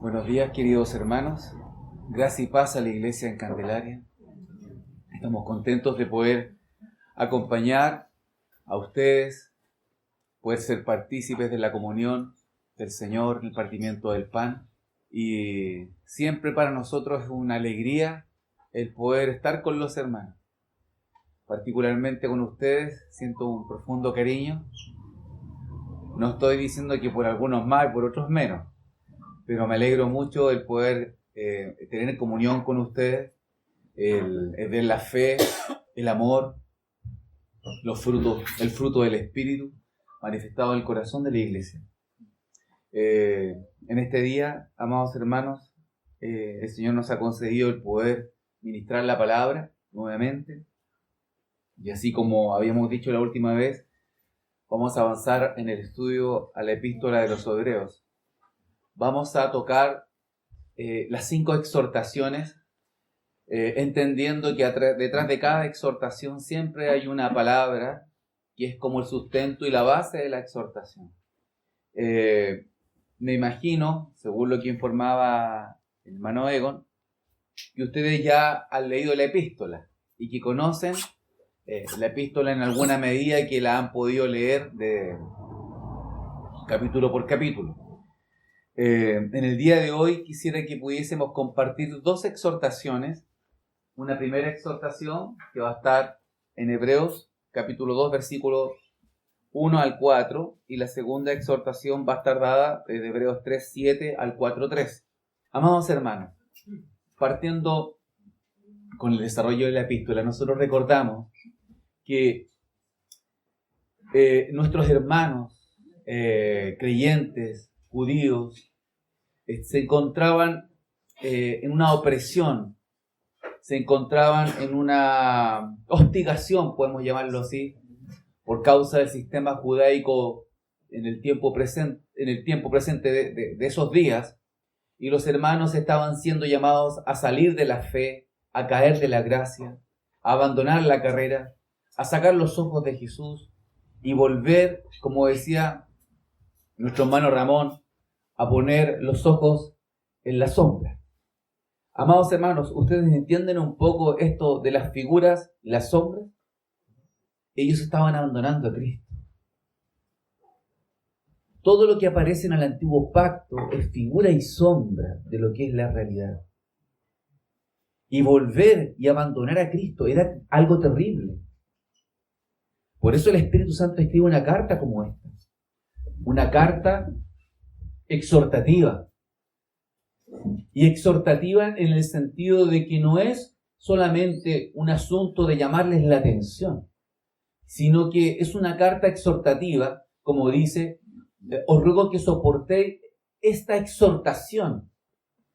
Buenos días, queridos hermanos. Gracia y paz a la Iglesia en Candelaria. Estamos contentos de poder acompañar a ustedes, poder ser partícipes de la comunión del Señor, el partimiento del pan. Y siempre para nosotros es una alegría el poder estar con los hermanos. Particularmente con ustedes siento un profundo cariño. No estoy diciendo que por algunos más y por otros menos, pero me alegro mucho el poder tener comunión con ustedes, el ver la fe, el amor, el fruto del Espíritu manifestado en el corazón de la Iglesia. En este día, amados hermanos, el Señor nos ha concedido el poder ministrar la palabra nuevamente, y así como habíamos dicho la última vez, vamos a avanzar en el estudio a la epístola de los Hebreos. Vamos a tocar las 5 exhortaciones, entendiendo que detrás de cada exhortación siempre hay una palabra que es como el sustento y la base de la exhortación. Me imagino, según lo que informaba el hermano Egon, que ustedes ya han leído la epístola y que conocen la epístola en alguna medida y que la han podido leer de capítulo por capítulo. En el día de hoy quisiera que pudiésemos compartir 2 exhortaciones. Una primera exhortación que va a estar en Hebreos capítulo 2 versículos 1 al 4, y la segunda exhortación va a estar dada de Hebreos 3, 7 al 4, 3. Amados hermanos, partiendo con el desarrollo de la epístola, nosotros recordamos que nuestros hermanos creyentes, judíos, se encontraban en una opresión, se encontraban en una hostigación, podemos llamarlo así, por causa del sistema judaico en el tiempo presente de esos días, y los hermanos estaban siendo llamados a salir de la fe, a caer de la gracia, a abandonar la carrera, a sacar los ojos de Jesús y volver, como decía nuestro hermano Ramón, a poner los ojos en la sombra. Amados hermanos, ¿ustedes entienden un poco esto de las figuras y las sombras? Ellos estaban abandonando a Cristo. Todo lo que aparece en el antiguo pacto es figura y sombra de lo que es la realidad. Y volver y abandonar a Cristo era algo terrible. Por eso el Espíritu Santo escribe una carta como esta. Una carta exhortativa. Y exhortativa en el sentido de que no es solamente un asunto de llamarles la atención, sino que es una carta exhortativa, como dice, os ruego que soportéis esta exhortación.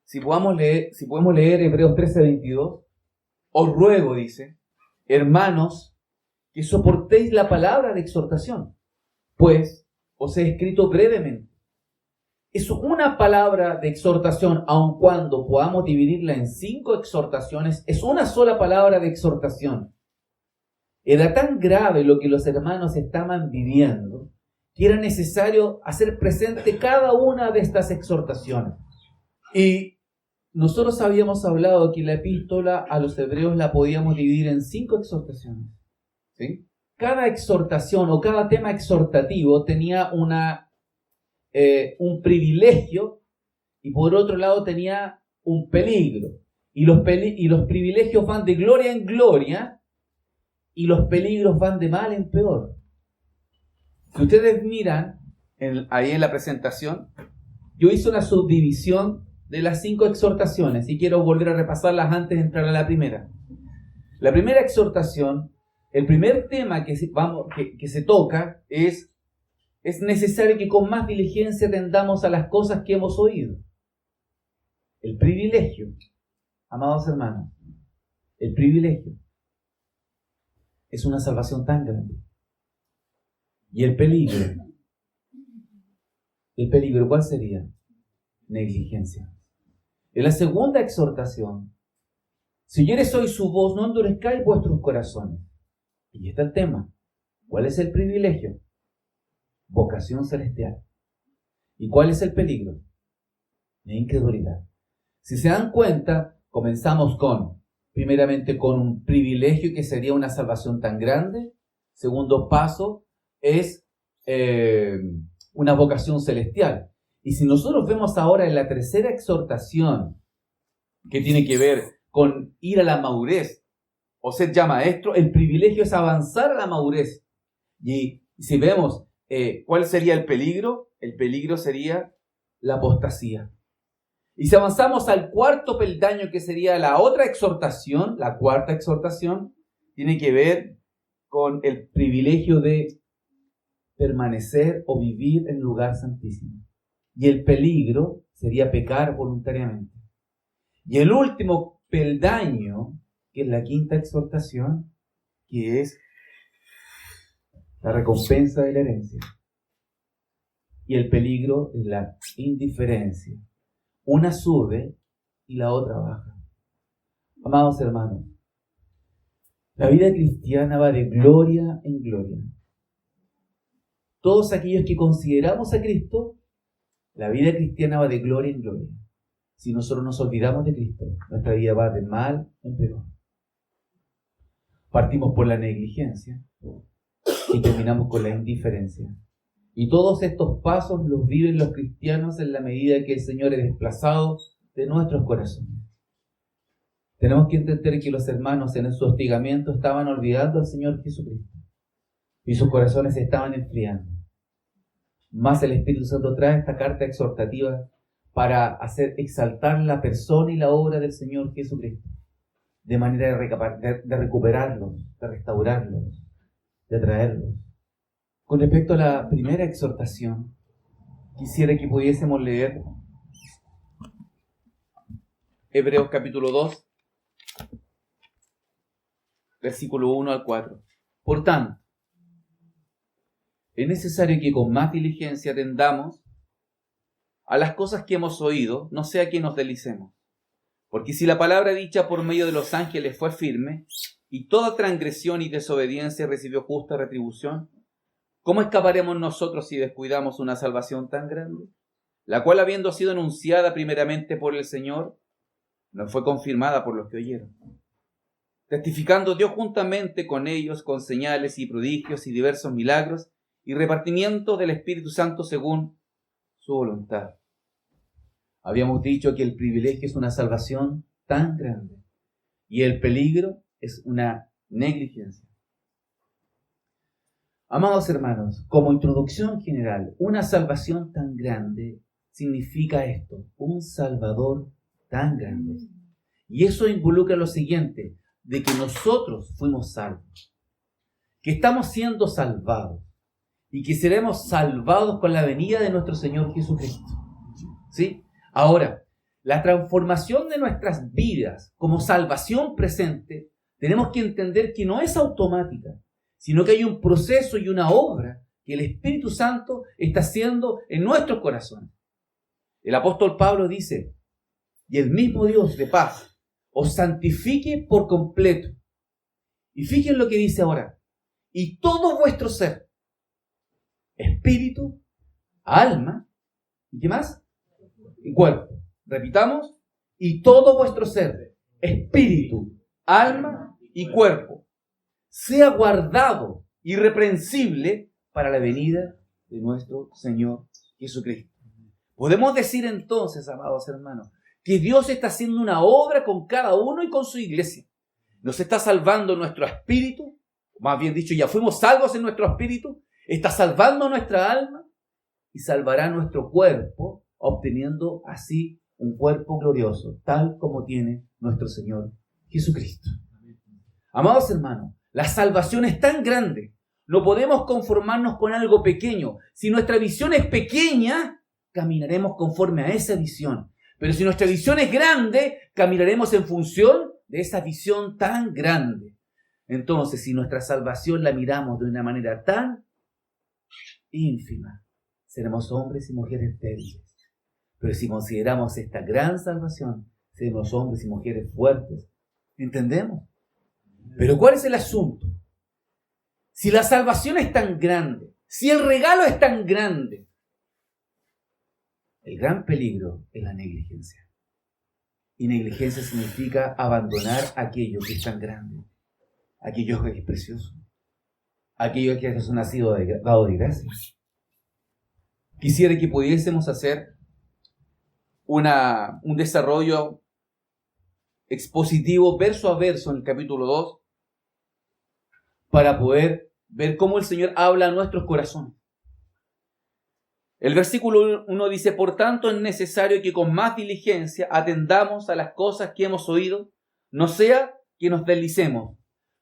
Si podemos leer Hebreos 13:22, os ruego, dice, hermanos, que soportéis la palabra de exhortación, pues os he escrito brevemente. Es una palabra de exhortación, aun cuando podamos dividirla en 5 exhortaciones, es una sola palabra de exhortación. Era tan grave lo que los hermanos estaban viviendo que era necesario hacer presente cada una de estas exhortaciones. Y nosotros habíamos hablado que la epístola a los hebreos la podíamos dividir en 5 exhortaciones. ¿Sí? Cada exhortación o cada tema exhortativo tenía un privilegio y por otro lado tenía un peligro. Y los privilegios van de gloria en gloria y los peligros van de mal en peor. Si ustedes miran ahí en la presentación, yo hice una subdivisión de las 5 exhortaciones y quiero volver a repasarlas antes de entrar a la primera. La primera exhortación, el primer tema que se toca es necesario que con más diligencia atendamos a las cosas que hemos oído. El privilegio, amados hermanos, el privilegio es una salvación tan grande. Y el peligro, ¿cuál sería? Negligencia. En la segunda exhortación, si oyeres hoy su voz, no endurezcáis vuestros corazones. Y está el tema. ¿Cuál es el privilegio? Vocación celestial. ¿Y cuál es el peligro? la incredulidad. Si se dan cuenta, comenzamos primeramente con un privilegio que sería una salvación tan grande. Segundo paso es una vocación celestial. Y si nosotros vemos ahora en la tercera exhortación, que tiene que ver con ir a la madurez, o ser ya maestro, el privilegio es avanzar a la madurez. Y si vemos cuál sería el peligro sería la apostasía. Y si avanzamos al cuarto peldaño, que sería la otra exhortación, la cuarta exhortación, tiene que ver con el privilegio de permanecer o vivir en el lugar santísimo. Y el peligro sería pecar voluntariamente. Y el último peldaño, que es la quinta exhortación, que es la recompensa de la herencia. Y el peligro es la indiferencia. Una sube y la otra baja. Amados hermanos, la vida cristiana va de gloria en gloria. Todos aquellos que consideramos a Cristo, la vida cristiana va de gloria en gloria. Si nosotros nos olvidamos de Cristo, nuestra vida va de mal en peor. Partimos por la negligencia y terminamos con la indiferencia. Y todos estos pasos los viven los cristianos en la medida que el Señor es desplazado de nuestros corazones. Tenemos que entender que los hermanos en su hostigamiento estaban olvidando al Señor Jesucristo y sus corazones se estaban enfriando. Más el Espíritu Santo trae esta carta exhortativa para hacer exaltar la persona y la obra del Señor Jesucristo, de manera de recuperarlos, de restaurarlos, de traerlos. Con respecto a la primera exhortación, quisiera que pudiésemos leer Hebreos capítulo 2, versículo 1 al 4. Por tanto, es necesario que con más diligencia atendamos a las cosas que hemos oído, no sea que nos deslicemos. Porque si la palabra dicha por medio de los ángeles fue firme, y toda transgresión y desobediencia recibió justa retribución, ¿cómo escaparemos nosotros si descuidamos una salvación tan grande? La cual, habiendo sido anunciada primeramente por el Señor, no fue confirmada por los que oyeron. Testificando Dios juntamente con ellos con señales y prodigios y diversos milagros y repartimiento del Espíritu Santo según su voluntad. Habíamos dicho que el privilegio es una salvación tan grande y el peligro es una negligencia. Amados hermanos, como introducción general, una salvación tan grande significa esto, un Salvador tan grande. Y eso involucra lo siguiente, de que nosotros fuimos salvos, que estamos siendo salvados y que seremos salvados con la venida de nuestro Señor Jesucristo. ¿Sí? Ahora, la transformación de nuestras vidas como salvación presente, tenemos que entender que no es automática, sino que hay un proceso y una obra que el Espíritu Santo está haciendo en nuestros corazones. El apóstol Pablo dice, y el mismo Dios de paz os santifique por completo. Y fíjense lo que dice ahora, y todo vuestro ser, espíritu, alma, ¿y qué más? Y cuerpo. Repitamos, y todo vuestro ser, espíritu, alma y cuerpo, sea guardado irreprensible para la venida de nuestro Señor Jesucristo. Podemos decir entonces, amados hermanos, que Dios está haciendo una obra con cada uno y con su iglesia. Nos está salvando nuestro espíritu, más bien dicho, ya fuimos salvos en nuestro espíritu, está salvando nuestra alma y salvará nuestro cuerpo, obteniendo así un cuerpo glorioso, tal como tiene nuestro Señor Jesucristo. Amados hermanos, la salvación es tan grande, no podemos conformarnos con algo pequeño. Si nuestra visión es pequeña, caminaremos conforme a esa visión. Pero si nuestra visión es grande, caminaremos en función de esa visión tan grande. Entonces, si nuestra salvación la miramos de una manera tan ínfima, seremos hombres y mujeres débiles. Pero si consideramos esta gran salvación, seremos hombres y mujeres fuertes. ¿Entendemos? Pero ¿cuál es el asunto? Si la salvación es tan grande, si el regalo es tan grande, El gran peligro es la negligencia. Y negligencia significa abandonar aquello que es tan grande, aquello que es precioso, aquello que es nacido dado de gracia. Quisiera que pudiésemos hacer un desarrollo expositivo verso a verso en el capítulo 2 para poder ver cómo el Señor habla a nuestros corazones. El versículo 1 dice: por tanto es necesario que con más diligencia atendamos a las cosas que hemos oído, no sea que nos deslicemos.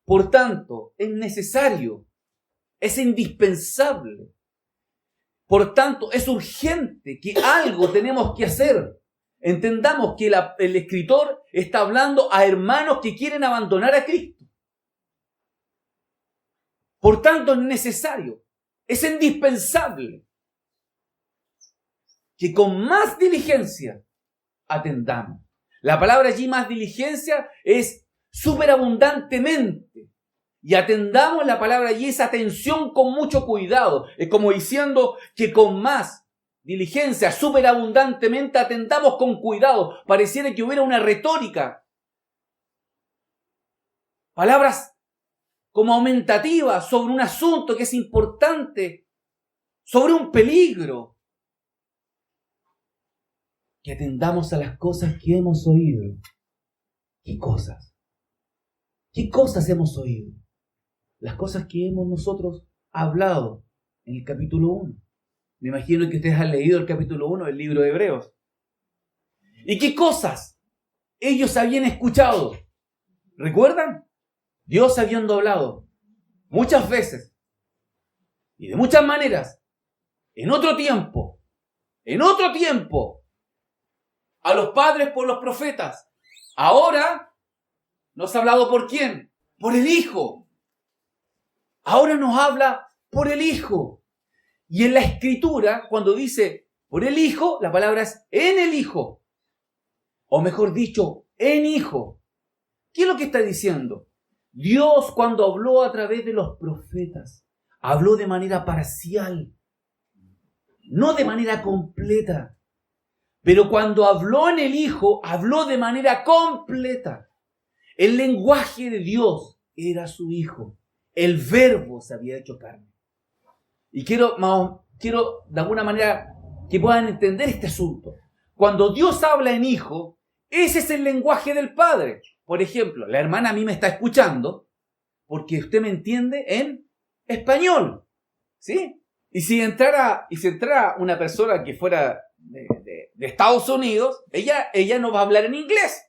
Por tanto, es necesario, es indispensable. Por tanto, es urgente que algo tenemos que hacer. Entendamos que el escritor está hablando a hermanos que quieren abandonar a Cristo. Por tanto, es necesario, es indispensable que con más diligencia atendamos. La palabra allí, más diligencia, es superabundantemente. Y atendamos, la palabra allí es atención con mucho cuidado. Es como diciendo que con más diligencia, superabundantemente, atendamos con cuidado. Pareciera que hubiera una retórica. Palabras como aumentativas sobre un asunto que es importante, sobre un peligro. Que atendamos a las cosas que hemos oído. ¿Qué cosas? ¿Qué cosas hemos oído? Las cosas que hemos nosotros hablado en el capítulo 1. Me imagino que ustedes han leído el capítulo 1 del libro de Hebreos. ¿Y qué cosas ellos habían escuchado? ¿Recuerdan? Dios habiendo hablado muchas veces y de muchas maneras, en otro tiempo, a los padres por los profetas. Ahora nos ha hablado ¿por quién? Por el Hijo. Ahora nos habla por el Hijo. Y en la Escritura, cuando dice por el Hijo, la palabra es en el Hijo. O mejor dicho, en Hijo. ¿Qué es lo que está diciendo? Dios, cuando habló a través de los profetas, habló de manera parcial, no de manera completa. Pero cuando habló en el Hijo, habló de manera completa. El lenguaje de Dios era su Hijo. El Verbo se había hecho carne. Y quiero de alguna manera que puedan entender este asunto. Cuando Dios habla en Hijo, ese es el lenguaje del Padre. Por ejemplo, la hermana a mí me está escuchando porque usted me entiende en español. ¿Sí? Y si entrara una persona que fuera de Estados Unidos, ella no va a hablar en inglés,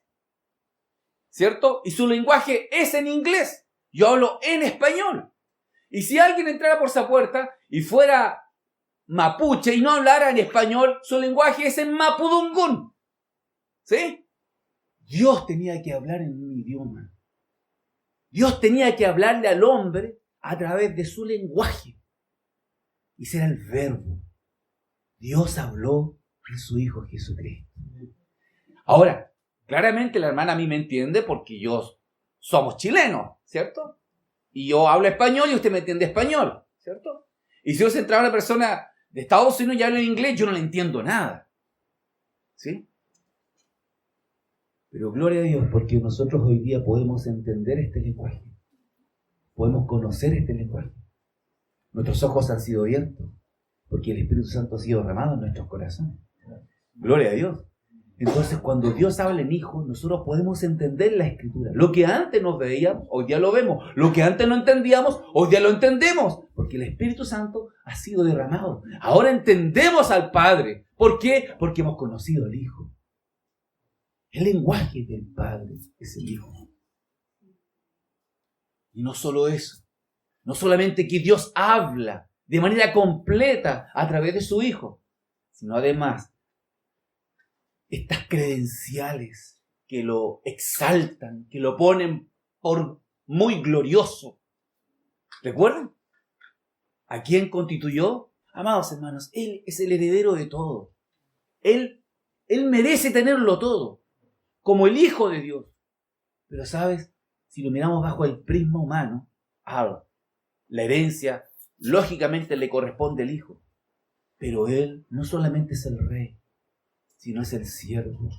¿cierto? Y su lenguaje es en inglés. Yo hablo en español. Y si alguien entrara por esa puerta y fuera mapuche y no hablara en español, su lenguaje es en mapudungún. ¿Sí? Dios tenía que hablar en un idioma. Dios tenía que hablarle al hombre a través de su lenguaje. Y ese era el Verbo. Dios habló en su Hijo Jesucristo. Ahora, claramente la hermana a mí me entiende porque somos chilenos, ¿cierto? Y yo hablo español y usted me entiende español, ¿cierto? Y si yo se entraba una persona de Estados Unidos y habla en inglés, yo no le entiendo nada. ¿Sí? Pero gloria a Dios, porque nosotros hoy día podemos entender este lenguaje. Podemos conocer este lenguaje. Nuestros ojos han sido abiertos, porque el Espíritu Santo ha sido derramado en nuestros corazones. Gloria a Dios. Entonces, cuando Dios habla en Hijo, nosotros podemos entender la Escritura. Lo que antes nos veíamos, hoy día lo vemos. Lo que antes no entendíamos, hoy día lo entendemos. Porque el Espíritu Santo ha sido derramado. Ahora entendemos al Padre. ¿Por qué? Porque hemos conocido al Hijo. El lenguaje del Padre es el Hijo. Y no solo eso. No solamente que Dios habla de manera completa a través de su Hijo, sino además estas credenciales que lo exaltan, que lo ponen por muy glorioso. ¿Recuerdan? ¿A quién constituyó? Amados hermanos, Él es el heredero de todo. Él merece tenerlo todo, como el Hijo de Dios. Pero ¿sabes? Si lo miramos bajo el prisma humano, la herencia lógicamente le corresponde al Hijo. Pero Él no solamente es el Rey, sino es el siervo.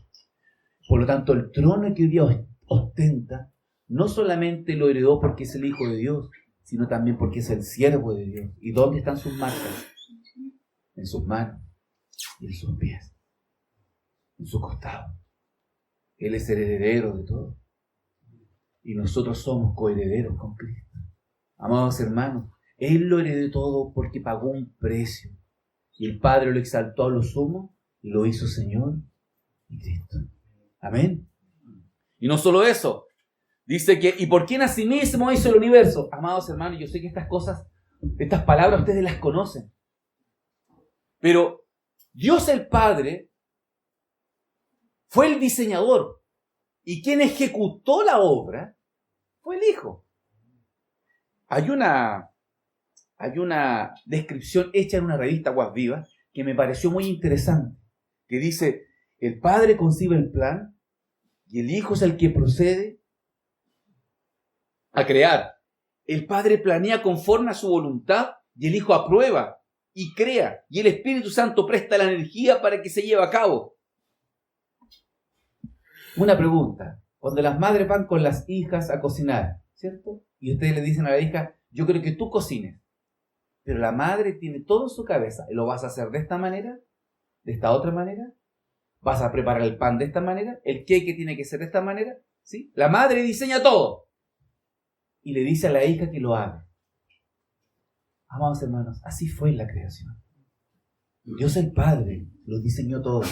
Por lo tanto, el trono que hoy día ostenta, no solamente lo heredó porque es el Hijo de Dios, sino también porque es el siervo de Dios. ¿Y dónde están sus marcas? En sus manos y en sus pies, en su costado. Él es el heredero de todo. Y nosotros somos coherederos con Cristo. Amados hermanos, Él lo heredó todo porque pagó un precio. Y el Padre lo exaltó a lo sumo y lo hizo Señor y Cristo. Amén. Y no solo eso. Dice que, ¿y por quién asimismo hizo el universo? Amados hermanos, yo sé que estas cosas, estas palabras ustedes las conocen. Pero Dios el Padre fue el diseñador. Y quien ejecutó la obra fue el Hijo. Hay una descripción hecha en una revista Aguas Vivas que me pareció muy interesante. Que dice, el Padre concibe el plan y el Hijo es el que procede a crear. El Padre planea conforme a su voluntad y el Hijo aprueba y crea. Y el Espíritu Santo presta la energía para que se lleve a cabo. Una pregunta. Cuando las madres van con las hijas a cocinar, ¿cierto? Y ustedes le dicen a la hija, yo creo que tú cocines. Pero la madre tiene todo en su cabeza. ¿Lo vas a hacer de esta manera? ¿De esta otra manera? ¿Vas a preparar el pan de esta manera? ¿El queque tiene que ser de esta manera? ¿Sí? La madre diseña todo. Y le dice a la hija que lo haga. Amados hermanos, así fue la creación. Dios el Padre lo diseñó todo.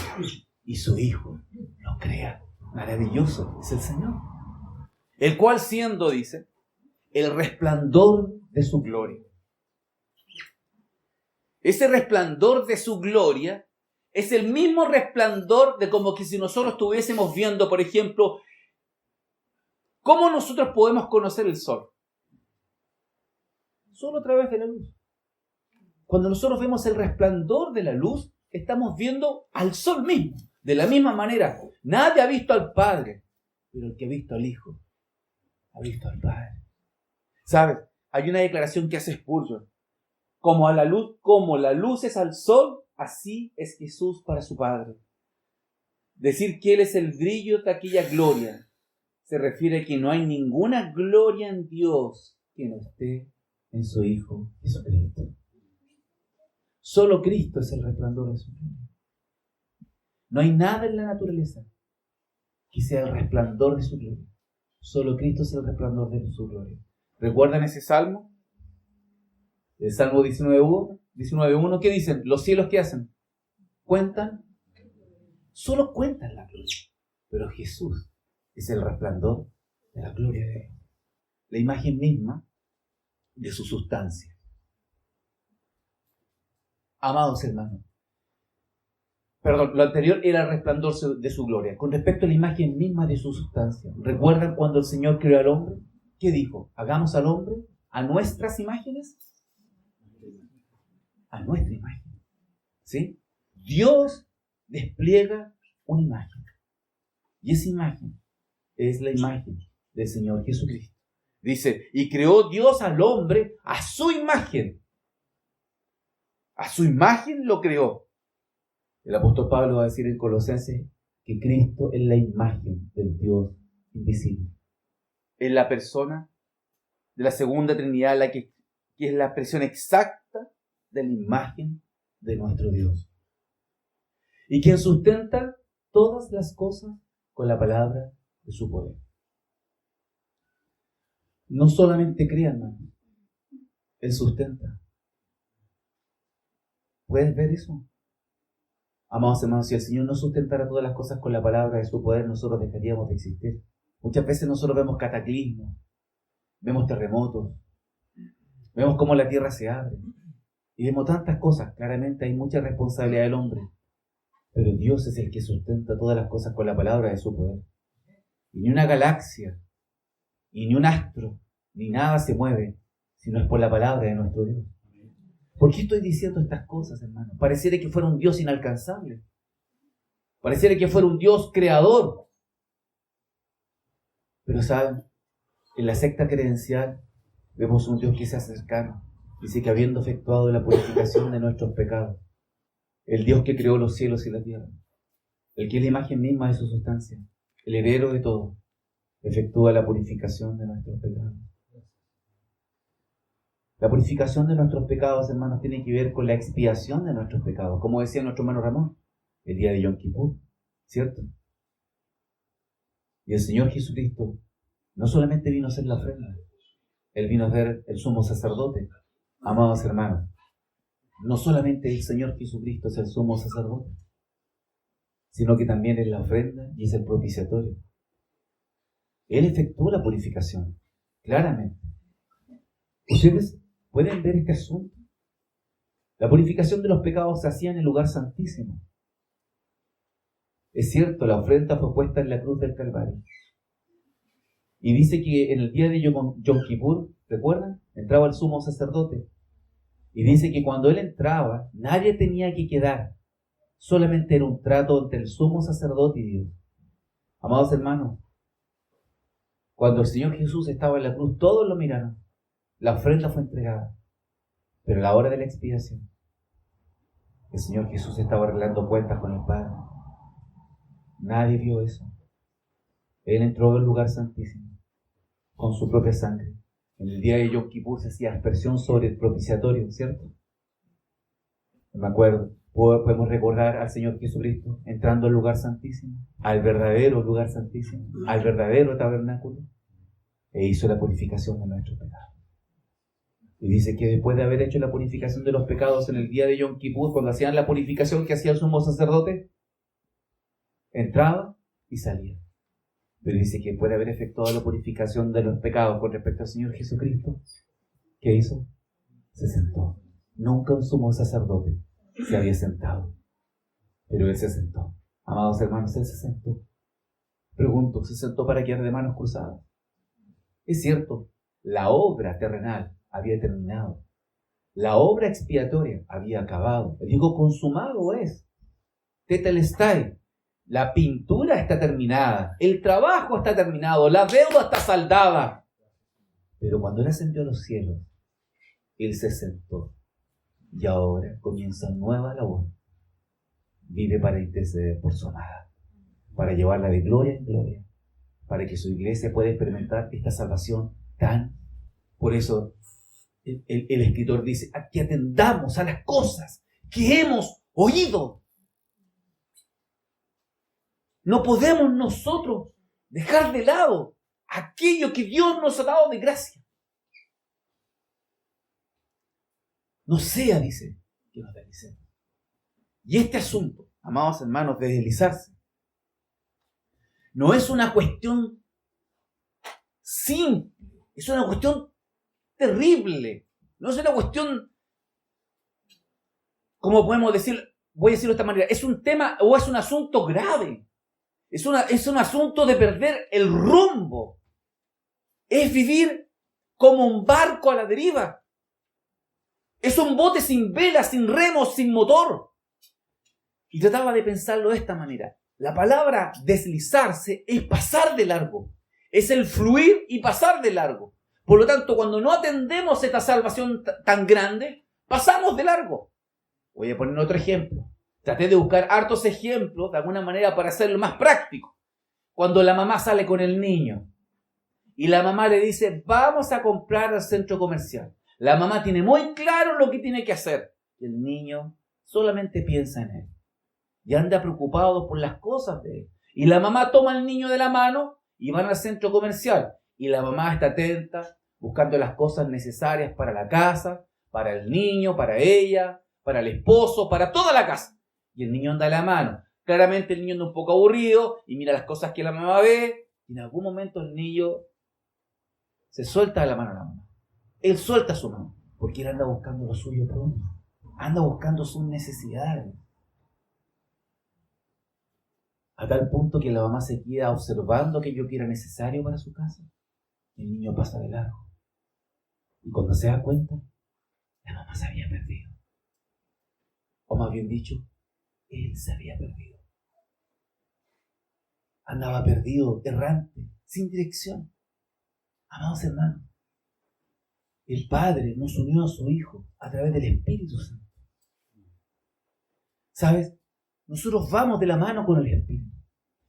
Y su Hijo lo crea. Maravilloso es el Señor. El cual siendo, dice, el resplandor de su gloria. Ese resplandor de su gloria es el mismo resplandor de como que si nosotros estuviésemos viendo, por ejemplo, ¿cómo nosotros podemos conocer el sol? Solo a través de la luz. Cuando nosotros vemos el resplandor de la luz, estamos viendo al sol mismo. De la misma manera, nadie ha visto al Padre, pero el que ha visto al Hijo, ha visto al Padre. ¿Sabes? Hay una declaración que hace Spurgeon. Como la luz es al sol, así es Jesús para su Padre. Decir que Él es el brillo de aquella gloria se refiere a que no hay ninguna gloria en Dios que no esté en su Hijo Jesucristo. Solo Cristo es el resplandor de su gloria. No hay nada en la naturaleza que sea el resplandor de su gloria. Solo Cristo es el resplandor de su gloria. ¿Recuerdan ese salmo? El Salmo 19.1, ¿qué dicen? Los cielos, ¿qué hacen? Cuentan. Solo cuentan la gloria. Pero Jesús es el resplandor de la gloria de Dios. La imagen misma de su sustancia. Amados hermanos. Perdón, lo anterior era el resplandor de su gloria. Con respecto a la imagen misma de su sustancia. ¿Recuerdan cuando el Señor creó al hombre? ¿Qué dijo? ¿Hagamos al hombre a nuestras imágenes? A nuestra imagen. ¿Sí? Dios despliega una imagen. Y esa imagen es la imagen del Señor Jesucristo. Dice, y creó Dios al hombre a su imagen. A su imagen lo creó. El apóstol Pablo va a decir en Colosenses que Cristo es la imagen del Dios invisible. Es la persona de la segunda Trinidad, la que es la expresión exacta de la imagen de nuestro Dios. Y quien sustenta todas las cosas con la palabra de su poder. No solamente crea, hermano, Él sustenta. ¿Puedes ver eso? Amados hermanos, si el Señor no sustentara todas las cosas con la palabra de su poder, nosotros dejaríamos de existir. Muchas veces nosotros vemos cataclismos, vemos terremotos, vemos cómo la tierra se abre y vemos tantas cosas. Claramente hay mucha responsabilidad del hombre, pero Dios es el que sustenta todas las cosas con la palabra de su poder. Y ni una galaxia, y ni un astro, ni nada se mueve, si no es por la palabra de nuestro Dios. ¿Por qué estoy diciendo estas cosas, hermano? Pareciera que fuera un Dios inalcanzable. Pareciera que fuera un Dios creador. Pero saben, en la secta credencial vemos un Dios que se hace cercano. Dice que habiendo efectuado la purificación de nuestros pecados, el Dios que creó los cielos y la tierra, el que es la imagen misma de su sustancia, el heredero de todo, efectúa la purificación de nuestros pecados. La purificación de nuestros pecados, hermanos, tiene que ver con la expiación de nuestros pecados, como decía nuestro hermano Ramón, el día de Yom Kippur, ¿cierto? Y el Señor Jesucristo no solamente vino a ser la ofrenda, Él vino a ser el sumo sacerdote. Amados hermanos, no solamente el Señor Jesucristo es el sumo sacerdote, sino que también es la ofrenda y es el propiciatorio. Él efectuó la purificación, claramente. Ustedes pueden ver este asunto. La purificación de los pecados se hacía en el lugar santísimo. Es cierto, la ofrenda fue puesta en la cruz del Calvario. Y dice que en el día de Yom Kippur, ¿recuerdan? Entraba el sumo sacerdote. Y dice que cuando él entraba, nadie tenía que quedar. Solamente era un trato entre el sumo sacerdote y Dios. Amados hermanos, cuando el Señor Jesús estaba en la cruz, todos lo miraron. La ofrenda fue entregada. Pero a la hora de la expiación, el Señor Jesús estaba arreglando cuentas con el Padre. Nadie vio eso. Él entró al lugar santísimo con su propia sangre. En el día de Yom Kippur se hacía aspersión sobre el propiciatorio, ¿cierto? Me acuerdo, podemos recordar al Señor Jesucristo entrando al lugar santísimo, al verdadero lugar santísimo, al verdadero tabernáculo, e hizo la purificación de nuestros pecados. Y dice que después de haber hecho la purificación de los pecados en el día de Yom Kippur, cuando hacían la purificación que hacía el sumo sacerdote, entraba y salía. Pero dice que después de haber efectuado la purificación de los pecados con respecto al Señor Jesucristo, ¿qué hizo? Se sentó. Nunca un sumo sacerdote se había sentado, pero Él se sentó. Amados hermanos, Él se sentó. Pregunto, ¿se sentó para quedar de manos cruzadas? Es cierto, la obra terrenal había terminado. La obra expiatoria había acabado. Él dijo, consumado es. Tetelestai. La pintura está terminada. El trabajo está terminado. La deuda está saldada. Pero cuando Él ascendió a los cielos, Él se sentó. Y ahora comienza nueva labor. Vive para interceder por su amada, para llevarla de gloria en gloria, para que su iglesia pueda experimentar esta salvación tan. Por eso el escritor dice, a que atendamos a las cosas que hemos oído. No podemos nosotros dejar de lado aquello que Dios nos ha dado de gracia. No sea, dice, que nos deslicemos. Y este asunto, amados hermanos, de deslizarse, no es una cuestión simple, es una cuestión terrible, no es una cuestión, como podemos decir, voy a decirlo de esta manera, es un tema o es un asunto grave, es un asunto de perder el rumbo, es vivir como un barco a la deriva. Es un bote sin velas, sin remos, sin motor. Y trataba de pensarlo de esta manera. La palabra deslizarse es pasar de largo. Es el fluir y pasar de largo. Por lo tanto, cuando no atendemos esta salvación tan grande, pasamos de largo. Voy a poner otro ejemplo. Traté de buscar hartos ejemplos, de alguna manera, para hacerlo más práctico. Cuando la mamá sale con el niño y la mamá le dice, vamos a comprar al centro comercial. La mamá tiene muy claro lo que tiene que hacer. El niño solamente piensa en él. Y anda preocupado por las cosas de él. Y la mamá toma al niño de la mano y van al centro comercial. Y la mamá está atenta, buscando las cosas necesarias para la casa, para el niño, para ella, para el esposo, para toda la casa. Y el niño anda de la mano. Claramente el niño anda un poco aburrido y mira las cosas que la mamá ve. Y en algún momento el niño se suelta de la mano a la mamá. Él suelta su mano, porque él anda buscando lo suyo pronto. Anda buscando sus necesidades. A tal punto que la mamá se queda observando aquello que era necesario para su casa. El niño pasa de largo. Y cuando se da cuenta, la mamá se había perdido. O más bien dicho, él se había perdido. Andaba perdido, errante, sin dirección. Amados hermanos, el Padre nos unió a su Hijo a través del Espíritu Santo. ¿Sabes? nosotros vamos de la mano con el Espíritu.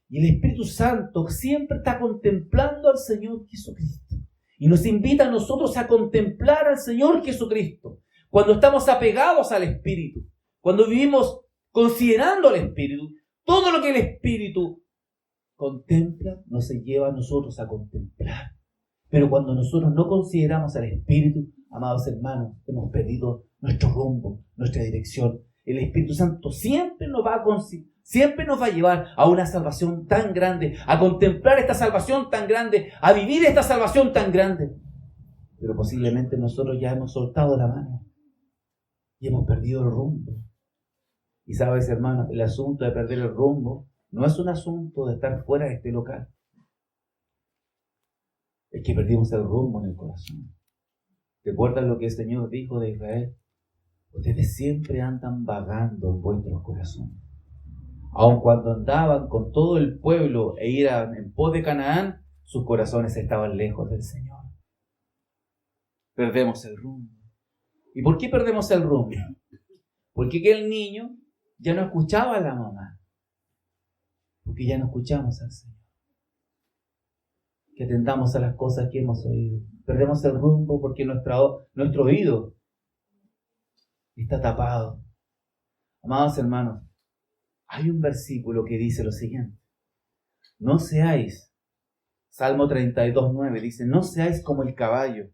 Y el Espíritu Santo siempre está contemplando al Señor Jesucristo. Y nos invita a nosotros a contemplar al Señor Jesucristo. Cuando estamos apegados al Espíritu, cuando vivimos considerando al Espíritu, todo lo que el Espíritu contempla nos lleva a nosotros a contemplar. Pero cuando nosotros no consideramos al Espíritu, amados hermanos, hemos perdido nuestro rumbo, nuestra dirección. El Espíritu Santo siempre nos va a llevar a una salvación tan grande, a contemplar esta salvación tan grande, a vivir esta salvación tan grande. Pero posiblemente nosotros ya hemos soltado la mano y hemos perdido el rumbo. Y sabes, hermano, el asunto de perder el rumbo no es un asunto de estar fuera de este local. Es que perdimos el rumbo en el corazón. ¿Recuerdan lo que el Señor dijo de Israel? Ustedes siempre andan vagando en vuestros corazones. Aun cuando andaban con todo el pueblo e iban en pos de Canaán, sus corazones estaban lejos del Señor. Perdemos el rumbo. ¿Y por qué perdemos el rumbo? Porque aquel niño ya no escuchaba a la mamá. Porque ya no escuchamos al Señor. Que atendamos a las cosas que hemos oído. Perdemos el rumbo porque nuestro oído está tapado. Amados hermanos, hay un versículo que dice lo siguiente. No seáis, Salmo 32:9 dice, no seáis como el caballo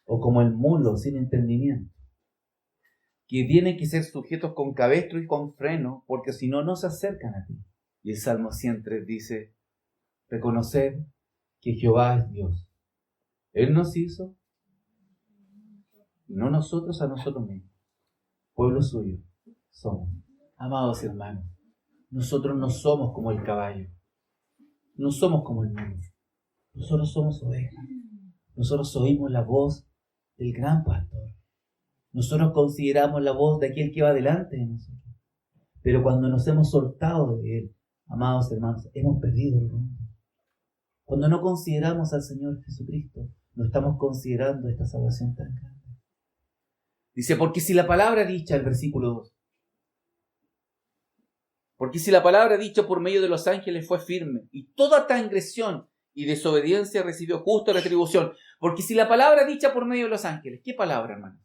o como el mulo sin entendimiento, que tienen que ser sujetos con cabestro y con freno, porque si no, no se acercan a ti. Y el Salmo 103 dice, reconoced que Jehová es Dios. Él nos hizo, y no nosotros a nosotros mismos. Pueblo suyo somos. Amados hermanos, nosotros no somos como el caballo, no somos como el mulo. Nosotros somos ovejas. Nosotros oímos la voz del gran pastor. Nosotros consideramos la voz de aquel que va delante de nosotros. Pero cuando nos hemos soltado de él, amados hermanos, hemos perdido el rumbo. Cuando no consideramos al Señor Jesucristo, no estamos considerando esta salvación tan grande. Dice, porque si la palabra dicha, el versículo 2, porque si la palabra dicha por medio de los ángeles fue firme, y toda transgresión y desobediencia recibió justa retribución. Porque si la palabra dicha por medio de los ángeles, ¿qué palabra, hermano?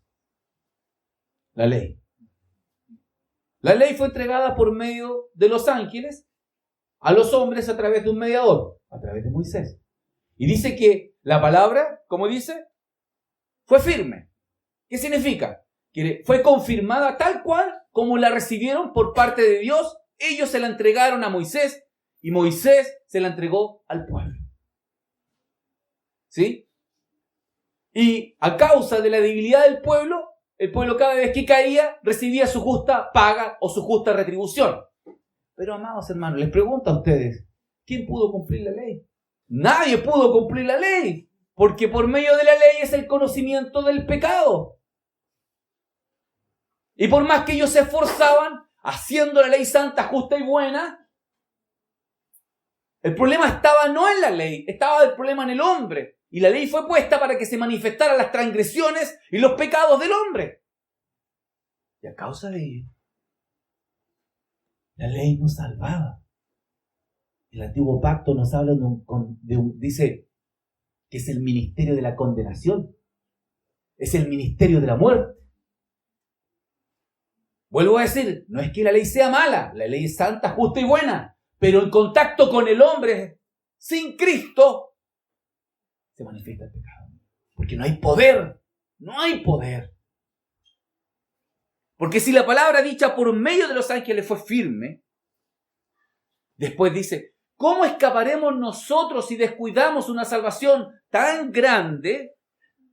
La ley. La ley fue entregada por medio de los ángeles a los hombres a través de un mediador, a través de Moisés. Y dice que la palabra, como dice, fue firme. ¿Qué significa? Que fue confirmada tal cual como la recibieron por parte de Dios. Ellos se la entregaron a Moisés y Moisés se la entregó al pueblo. ¿Sí? Y a causa de la debilidad del pueblo, el pueblo cada vez que caía recibía su justa paga o su justa retribución. Pero amados hermanos, les pregunto a ustedes, ¿quién pudo cumplir la ley? Nadie pudo cumplir la ley, porque por medio de la ley es el conocimiento del pecado. Y por más que ellos se esforzaban haciendo la ley santa, justa y buena, el problema estaba no en la ley, estaba el problema en el hombre. Y la ley fue puesta para que se manifestaran las transgresiones y los pecados del hombre. Y a causa de ello, la ley nos salvaba. El antiguo pacto nos habla dice que es el ministerio de la condenación. Es el ministerio de la muerte. Vuelvo a decir, no es que la ley sea mala, la ley es santa, justa y buena, pero en contacto con el hombre sin Cristo se manifiesta el pecado. Porque no hay poder, no hay poder. Porque si la palabra dicha por medio de los ángeles fue firme, después dice, ¿cómo escaparemos nosotros si descuidamos una salvación tan grande?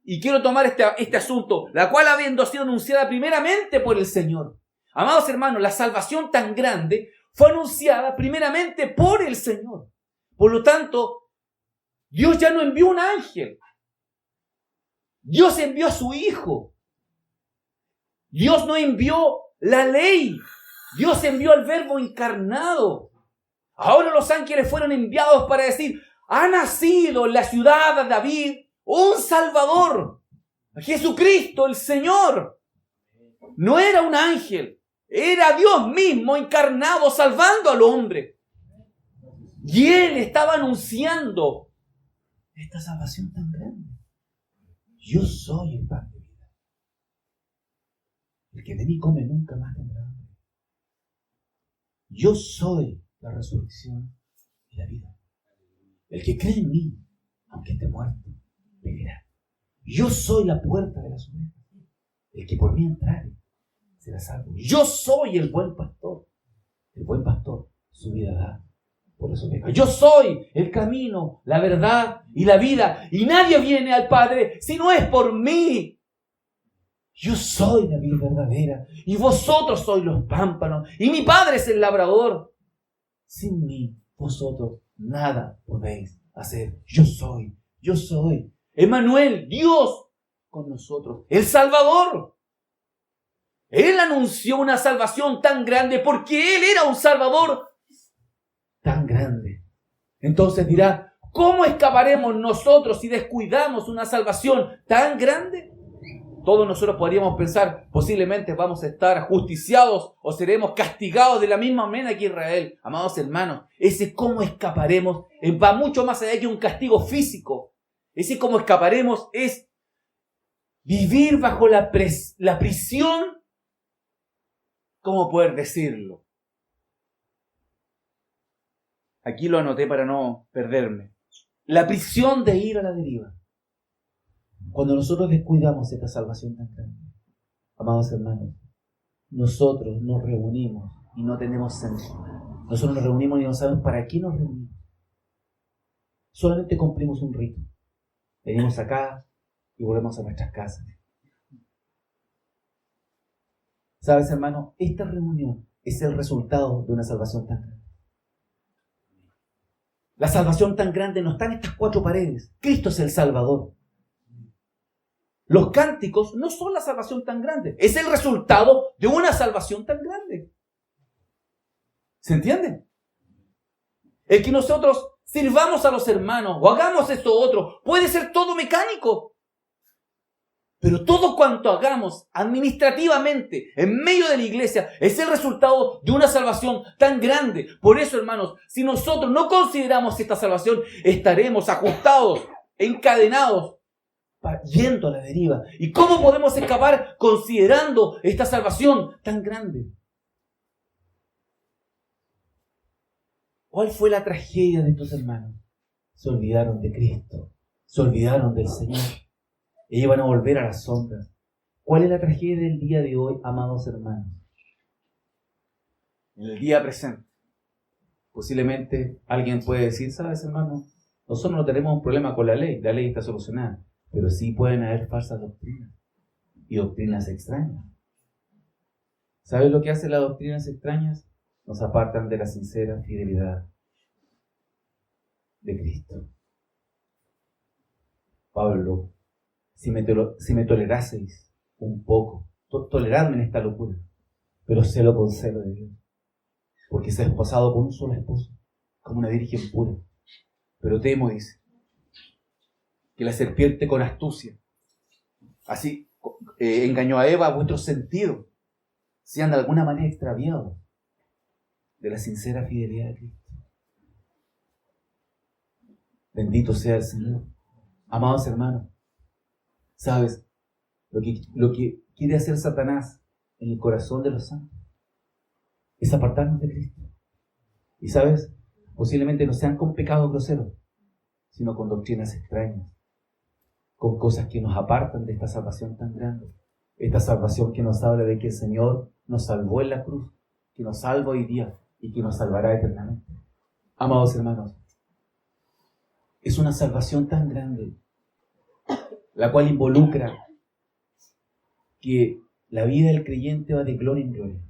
Y quiero tomar este asunto, la cual habiendo sido anunciada primeramente por el Señor. Amados hermanos, la salvación tan grande fue anunciada primeramente por el Señor. Por lo tanto, Dios ya no envió un ángel. Dios envió a su Hijo. Dios no envió la ley. Dios envió al Verbo encarnado. Ahora los ángeles fueron enviados para decir, ha nacido en la ciudad de David un Salvador. Jesucristo, el Señor. No era un ángel. Era Dios mismo encarnado salvando al hombre. Y Él estaba anunciando esta salvación tan grande. Yo soy el pan de vida. El que de mí come nunca más tendrá hambre. Yo soy la resurrección y la vida. El que cree en mí, aunque esté muerto, vivirá. Yo soy la puerta de las ovejas. El que por mí entrare será salvo. Yo soy el buen pastor. El buen pastor su vida da por las ovejas. Yo soy el camino, la verdad y la vida. Y nadie viene al Padre si no es por mí. Yo soy la vid verdadera y vosotros sois los pámpanos. Y mi Padre es el labrador. Sin mí, vosotros nada podéis hacer. Yo soy. Emmanuel, Dios con nosotros. El Salvador. Él anunció una salvación tan grande porque Él era un Salvador tan grande. Entonces dirá, ¿cómo escaparemos nosotros si descuidamos una salvación tan grande? Todos nosotros podríamos pensar, posiblemente vamos a estar ajusticiados o seremos castigados de la misma manera que Israel. Amados hermanos, ese cómo escaparemos va mucho más allá que un castigo físico. Ese cómo escaparemos es vivir bajo la prisión, ¿cómo poder decirlo? Aquí lo anoté para no perderme. La prisión de ir a la deriva. Cuando nosotros descuidamos esta salvación tan grande, amados hermanos, nosotros nos reunimos y no tenemos senso. Nosotros nos reunimos y no sabemos para qué nos reunimos. Solamente cumplimos un rito. Venimos acá y volvemos a nuestras casas. ¿Sabes, hermano? Esta reunión es el resultado de una salvación tan grande. La salvación tan grande no está en estas cuatro paredes. Cristo es el Salvador. Los cánticos no son la salvación tan grande. Es el resultado de una salvación tan grande. ¿Se entiende? El que nosotros sirvamos a los hermanos o hagamos esto u otro puede ser todo mecánico. Pero todo cuanto hagamos administrativamente en medio de la iglesia es el resultado de una salvación tan grande. Por eso, hermanos, si nosotros no consideramos esta salvación, estaremos ajustados, encadenados, yendo a la deriva. ¿Y cómo podemos escapar considerando esta salvación tan grande? ¿Cuál fue la tragedia de estos hermanos? Se olvidaron de Cristo, se olvidaron del Señor. Ellos van a volver a las sombras. ¿Cuál es la tragedia del día de hoy, amados hermanos? En el día presente, posiblemente alguien puede decir, ¿sabes, hermano? Nosotros no tenemos un problema con la ley está solucionada, pero sí pueden haber falsas doctrinas y doctrinas extrañas. ¿Sabes lo que hacen las doctrinas extrañas? Nos apartan de la sincera fidelidad de Cristo. Pablo, si me toleraseis un poco, toleradme en esta locura, pero celo con celo de Dios, porque se ha esposado con un solo esposo, como una virgen pura. Pero temo, dice, que la serpiente con astucia, así engañó a Eva a vuestros sentidos, sean de alguna manera extraviados de la sincera fidelidad de Cristo. Bendito sea el Señor. Amados hermanos, ¿sabes? Lo que quiere hacer Satanás en el corazón de los santos es apartarnos de Cristo. Y ¿sabes? Posiblemente no sean con pecados groseros, sino con doctrinas extrañas, con cosas que nos apartan de esta salvación tan grande. Esta salvación que nos habla de que el Señor nos salvó en la cruz, que nos salva hoy día y que nos salvará eternamente. Amados hermanos, es una salvación tan grande, la cual involucra que la vida del creyente va de gloria en gloria.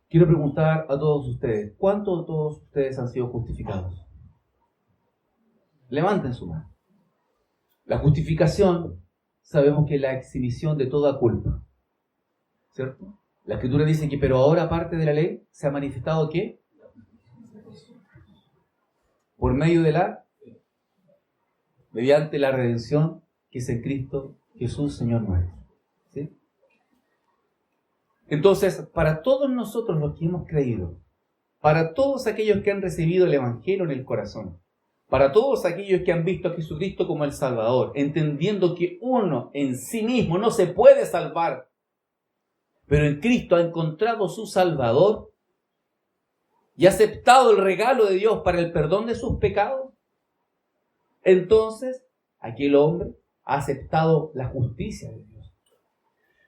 Quiero preguntar a todos ustedes, ¿cuántos de todos ustedes han sido justificados? Levanten su mano. La justificación, sabemos que es la exhibición de toda culpa, ¿cierto? La Escritura dice que, pero ahora, aparte de la ley, se ha manifestado ¿qué? Por medio de mediante la redención que es en Cristo Jesús, Señor nuestro. ¿Sí? Entonces, para todos nosotros los que hemos creído, para todos aquellos que han recibido el Evangelio en el corazón, para todos aquellos que han visto a Jesucristo como el Salvador, entendiendo que uno en sí mismo no se puede salvar, pero en Cristo ha encontrado su Salvador y ha aceptado el regalo de Dios para el perdón de sus pecados, entonces aquel hombre ha aceptado la justicia de Dios.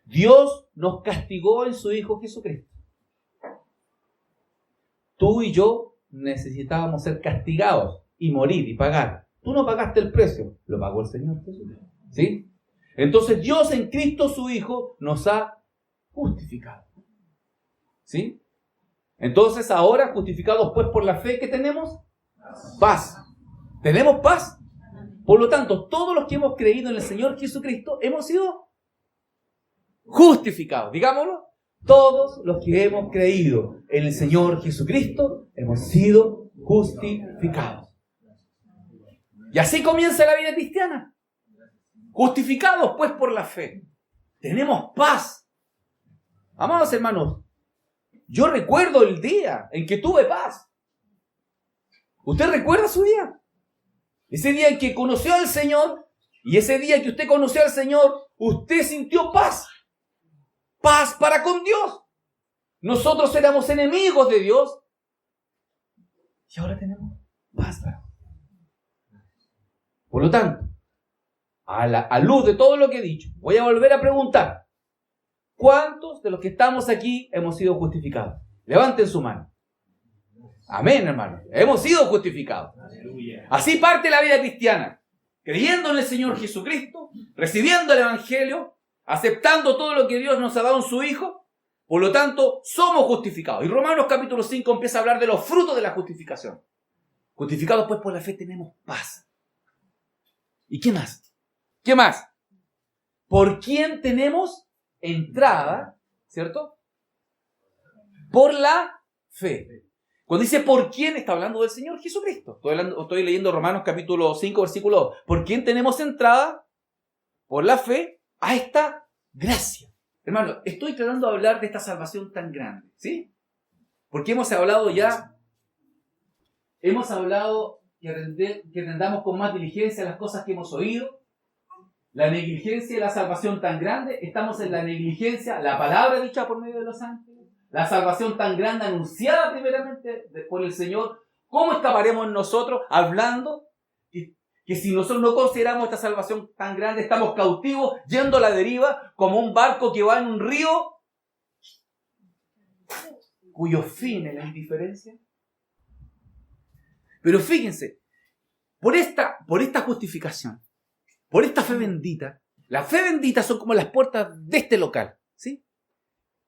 Dios nos castigó en su Hijo Jesucristo. Tú y yo necesitábamos ser castigados y morir y pagar. Tú no pagaste el precio, lo pagó el Señor Jesús. ¿Sí? Entonces Dios en Cristo su Hijo nos ha justificado. ¿Sí? Entonces ahora, justificados pues por la fe, ¿qué tenemos? Paz. ¿Tenemos paz? Por lo tanto, todos los que hemos creído en el Señor Jesucristo hemos sido justificados. Digámoslo. Todos los que hemos creído en el Señor Jesucristo hemos sido justificados. Y así comienza la vida cristiana. Justificados pues por la fe. Tenemos paz. Amados hermanos, yo recuerdo el día en que tuve paz. ¿Usted recuerda su día? Ese día en que conoció al Señor, y ese día que usted conoció al Señor, usted sintió paz. Paz para con Dios. Nosotros éramos enemigos de Dios y ahora tenemos paz. Por lo tanto, a luz de todo lo que he dicho, voy a volver a preguntar: ¿cuántos de los que estamos aquí hemos sido justificados? Levanten su mano. Amén, hermano. Hemos sido justificados. Aleluya. Así parte la vida cristiana. Creyendo en el Señor Jesucristo, recibiendo el Evangelio, aceptando todo lo que Dios nos ha dado en su Hijo. Por lo tanto, somos justificados. Y Romanos capítulo 5 empieza a hablar de los frutos de la justificación. Justificados pues por la fe tenemos paz. ¿Y qué más? ¿Qué más? ¿Por quién tenemos entrada? ¿Cierto? Por la fe. Cuando dice por quién, está hablando del Señor Jesucristo. Estoy leyendo Romanos capítulo 5, versículo 2. ¿Por quién tenemos entrada? Por la fe a esta gracia. Hermano, estoy tratando de hablar de esta salvación tan grande, ¿sí? Porque hemos hablado que atendamos con más diligencia las cosas que hemos oído. La negligencia de la salvación tan grande. Estamos en la negligencia, la palabra dicha por medio de los ángeles. La salvación tan grande anunciada primeramente por el Señor. ¿Cómo escaparemos nosotros hablando que si nosotros no consideramos esta salvación tan grande, estamos cautivos, yendo a la deriva, como un barco que va en un río, cuyo fin es la indiferencia? Pero fíjense, por esta justificación, por esta fe bendita, la fe bendita son como las puertas de este local, ¿sí?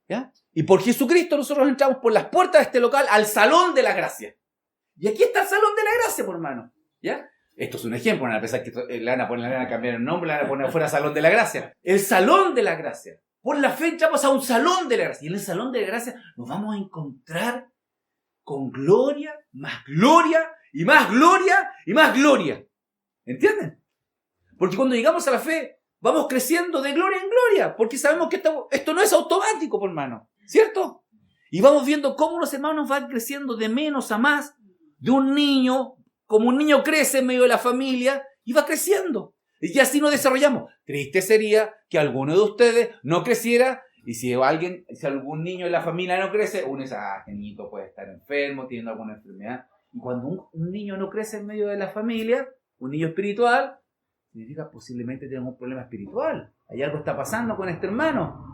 ¿Ya? Y por Jesucristo nosotros entramos por las puertas de este local al salón de la gracia. Y aquí está el salón de la gracia, por hermano, ¿ya? Esto es un ejemplo, van a pensar que le van a cambiar el nombre, le van a poner afuera Salón de la Gracia. El Salón de la Gracia. Por la fe entramos a un Salón de la Gracia. Y en el Salón de la Gracia nos vamos a encontrar con gloria, más gloria, y más gloria, y más gloria. ¿Entienden? Porque cuando llegamos a la fe, vamos creciendo de gloria en gloria. Porque sabemos que esto no es automático, por hermano. ¿Cierto? Y vamos viendo cómo los hermanos van creciendo de menos a más, de un niño. Como un niño crece en medio de la familia y va creciendo. Y así nos desarrollamos. Triste sería que alguno de ustedes no creciera, y si algún niño en la familia no crece, uno dice, este niñito puede estar enfermo, teniendo alguna enfermedad. Y cuando un niño no crece en medio de la familia, un niño espiritual, significa posiblemente tenga un problema espiritual. Hay algo está pasando con este hermano.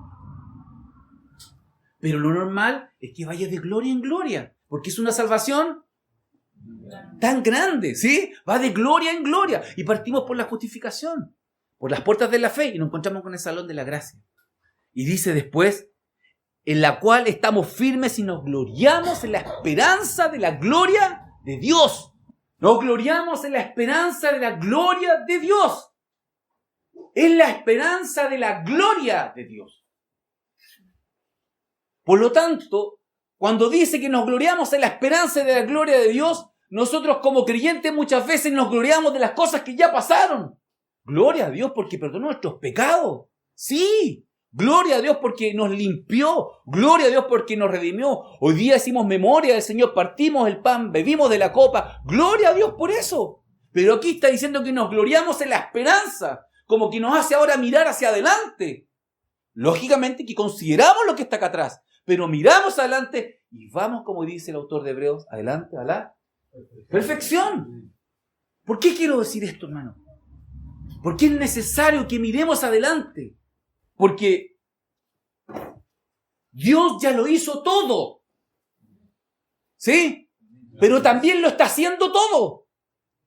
Pero lo normal es que vaya de gloria en gloria, porque es una salvación tan grande, ¿sí? Va de gloria en gloria. Y partimos por la justificación, por las puertas de la fe, y nos encontramos con el salón de la gracia. Y dice después, en la cual estamos firmes y nos gloriamos en la esperanza de la gloria de Dios. Nos gloriamos en la esperanza de la gloria de Dios. En la esperanza de la gloria de Dios. Por lo tanto, cuando dice que nos gloriamos en la esperanza de la gloria de Dios, nosotros como creyentes muchas veces nos gloriamos de las cosas que ya pasaron. Gloria a Dios porque perdonó nuestros pecados. Sí, Gloria a Dios porque nos limpió. Gloria a Dios porque nos redimió. Hoy día hicimos memoria del Señor, partimos el pan, bebimos de la copa. Gloria a Dios por eso. Pero aquí está diciendo que nos gloriamos en la esperanza, como que nos hace ahora mirar hacia adelante. Lógicamente que consideramos lo que está acá atrás, pero miramos adelante y vamos, como dice el autor de Hebreos, adelante a la perfección. ¿Por qué quiero decir esto, hermano? Porque es necesario que miremos adelante. Porque Dios ya lo hizo todo. ¿Sí? Pero también lo está haciendo todo.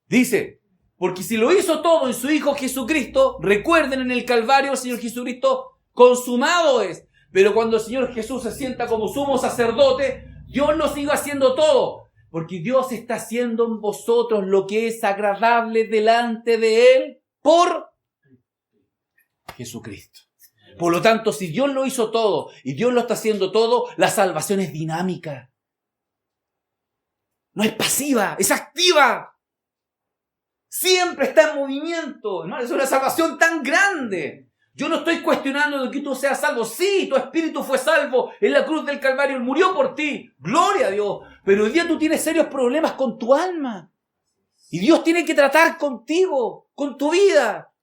Dice, porque si lo hizo todo en su Hijo Jesucristo, recuerden en el Calvario el Señor Jesucristo, consumado es. Pero cuando el Señor Jesús se sienta como sumo sacerdote, Dios lo sigue haciendo todo. Porque Dios está haciendo en vosotros lo que es agradable delante de Él por Jesucristo. Por lo tanto, si Dios lo hizo todo y Dios lo está haciendo todo, la salvación es dinámica. No es pasiva, es activa. Siempre está en movimiento. Hermano, es una salvación tan grande. Yo no estoy cuestionando de que tú seas salvo. Sí, tu espíritu fue salvo en la cruz del Calvario. Él murió por ti. Gloria a Dios. Pero hoy día tú tienes serios problemas con tu alma. Y Dios tiene que tratar contigo, con tu vida.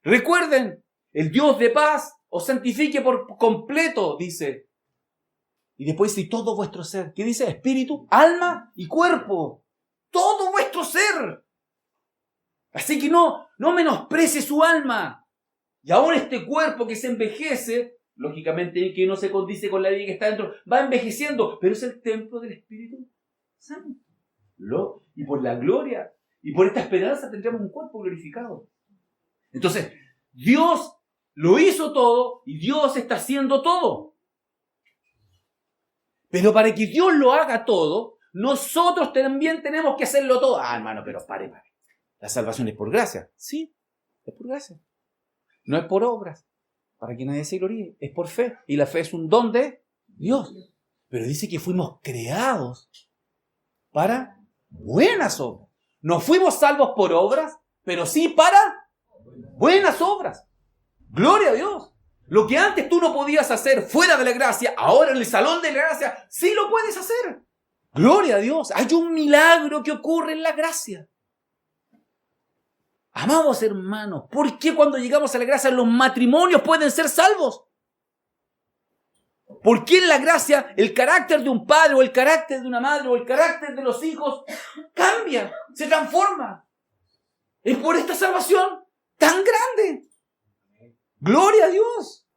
Recuerden, el Dios de paz os santifique por completo, dice. Y después dice, todo vuestro ser. ¿Qué dice? Espíritu, alma y cuerpo. Todo vuestro ser. Así que no menosprecie su alma. Y ahora este cuerpo que se envejece, lógicamente que no se condice con la vida que está dentro, va envejeciendo, pero es el templo del Espíritu Santo. Y por la gloria y por esta esperanza tendremos un cuerpo glorificado. Entonces, Dios lo hizo todo y Dios está haciendo todo. Pero para que Dios lo haga todo, nosotros también tenemos que hacerlo todo. Ah, hermano, pero pare. La salvación es por gracia. Sí, es por gracia. No es por obras, para que nadie se gloríe. Es por fe. Y la fe es un don de Dios. Pero dice que fuimos creados para buenas obras. No fuimos salvos por obras, pero sí para buenas obras. Gloria a Dios. Lo que antes tú no podías hacer fuera de la gracia, ahora en el salón de la gracia, sí lo puedes hacer. Gloria a Dios. Hay un milagro que ocurre en la gracia. Amados hermanos, ¿por qué cuando llegamos a la gracia los matrimonios pueden ser salvos? ¿Por qué en la gracia el carácter de un padre o el carácter de una madre o el carácter de los hijos cambia, se transforma? Es por esta salvación tan grande. ¡Gloria a Dios!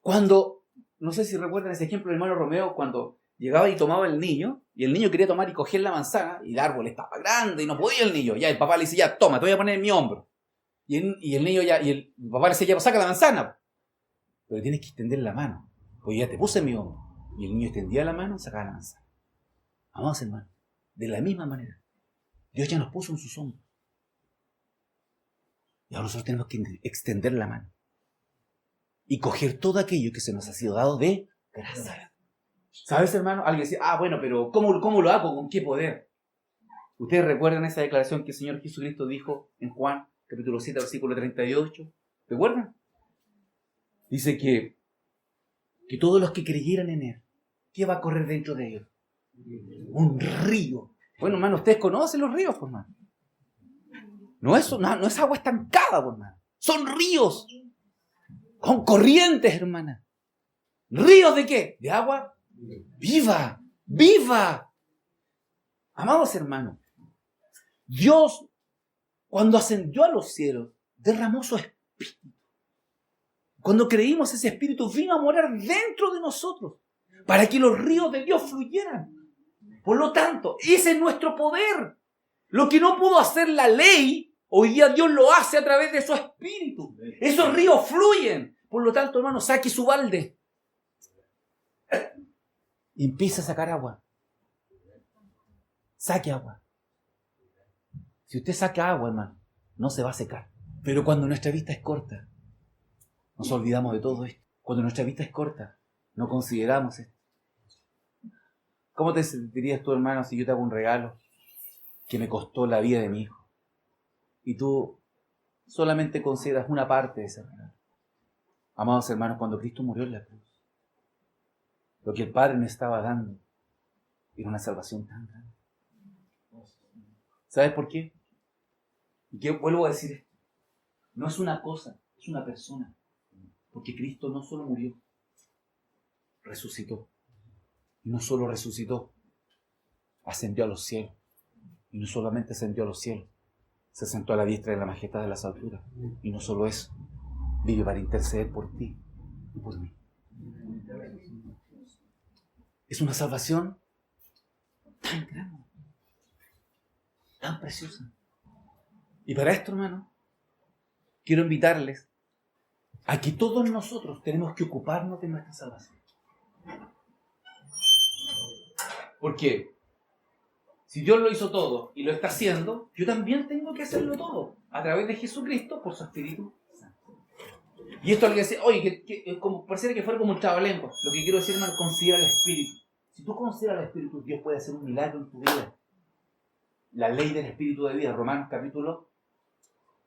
Cuando, no sé si recuerdan ese ejemplo del hermano Romeo, cuando llegaba y tomaba el niño, y el niño quería tomar y coger la manzana, y el árbol estaba grande y no podía el niño. Ya el papá le dice, ya, toma, te voy a poner en mi hombro. Y el niño ya, y el papá le dice, ya, saca la manzana. Pero tienes que extender la mano, porque ya te puse en mi hombro. Y el niño extendía la mano y sacaba la manzana. Amados hermanos, de la misma manera, Dios ya nos puso en sus hombros. Y ahora nosotros tenemos que extender la mano y coger todo aquello que se nos ha sido dado de gracia. ¿Sabes, hermano? Alguien dice, bueno, pero ¿cómo lo hago? ¿Con qué poder? ¿Ustedes recuerdan esa declaración que el Señor Jesucristo dijo en Juan, capítulo 7, versículo 38? ¿Recuerdan? Dice que todos los que creyeran en Él, ¿qué va a correr dentro de ellos? Un río. Bueno, hermano, ustedes conocen los ríos, pues, hermano. No es agua estancada, pues, hermano. Son ríos. Con corrientes, hermana. ¿Ríos de qué? De agua viva, viva. Amados hermanos, Dios, cuando ascendió a los cielos, derramó su espíritu. Cuando creímos, ese espíritu vino a morar dentro de nosotros, para que los ríos de Dios fluyeran. Por lo tanto, ese es nuestro poder. Lo que no pudo hacer la ley, hoy día Dios lo hace a través de su espíritu. Esos ríos fluyen. Por lo tanto, hermano, saque su balde y empieza a sacar agua. Saque agua. Si usted saca agua, hermano, no se va a secar. Pero cuando nuestra vista es corta, nos olvidamos de todo esto. Cuando nuestra vista es corta, no consideramos esto. ¿Cómo te sentirías tú, hermano, si yo te hago un regalo que me costó la vida de mi hijo y tú solamente consideras una parte de ese regalo? Amados hermanos, cuando Cristo murió en la cruz, lo que el Padre nos estaba dando era una salvación tan grande. ¿Sabes por qué? Y que vuelvo a decir esto. No es una cosa, es una persona. Porque Cristo no solo murió, resucitó. Y no solo resucitó, ascendió a los cielos. Y no solamente ascendió a los cielos, se sentó a la diestra de la majestad de las alturas. Y no solo eso, vive para interceder por ti y por mí. Es una salvación tan grande, tan preciosa. Y para esto, hermano, quiero invitarles a que todos nosotros tenemos que ocuparnos de nuestra salvación. Porque si Dios lo hizo todo y lo está haciendo, yo también tengo que hacerlo todo a través de Jesucristo por su Espíritu Santo. Y esto es lo que dice, oye, que como pareciera que fuera como un trabalengua. Lo que quiero decir, hermano, considera el Espíritu. Si tú consideras el Espíritu, Dios puede hacer un milagro en tu vida. La ley del Espíritu de vida, Romanos capítulo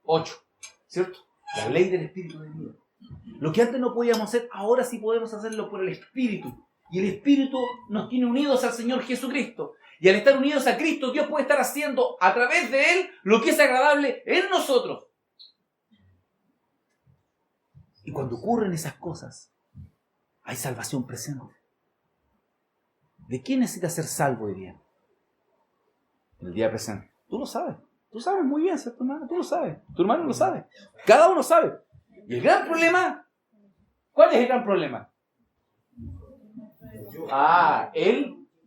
8, ¿cierto? La ley del Espíritu de vida. Lo que antes no podíamos hacer, ahora sí podemos hacerlo por el Espíritu. Y el Espíritu nos tiene unidos al Señor Jesucristo. Y al estar unidos a Cristo, Dios puede estar haciendo a través de Él lo que es agradable en nosotros. Y cuando ocurren esas cosas, hay salvación presente. ¿De quién necesita ser salvo hoy día? En el día presente. Tú lo sabes. Tú sabes muy bien, ¿cierto, hermano? Tú lo sabes. Tu hermano lo sabe. Cada uno sabe. Y el gran problema, ¿cuál es el gran problema?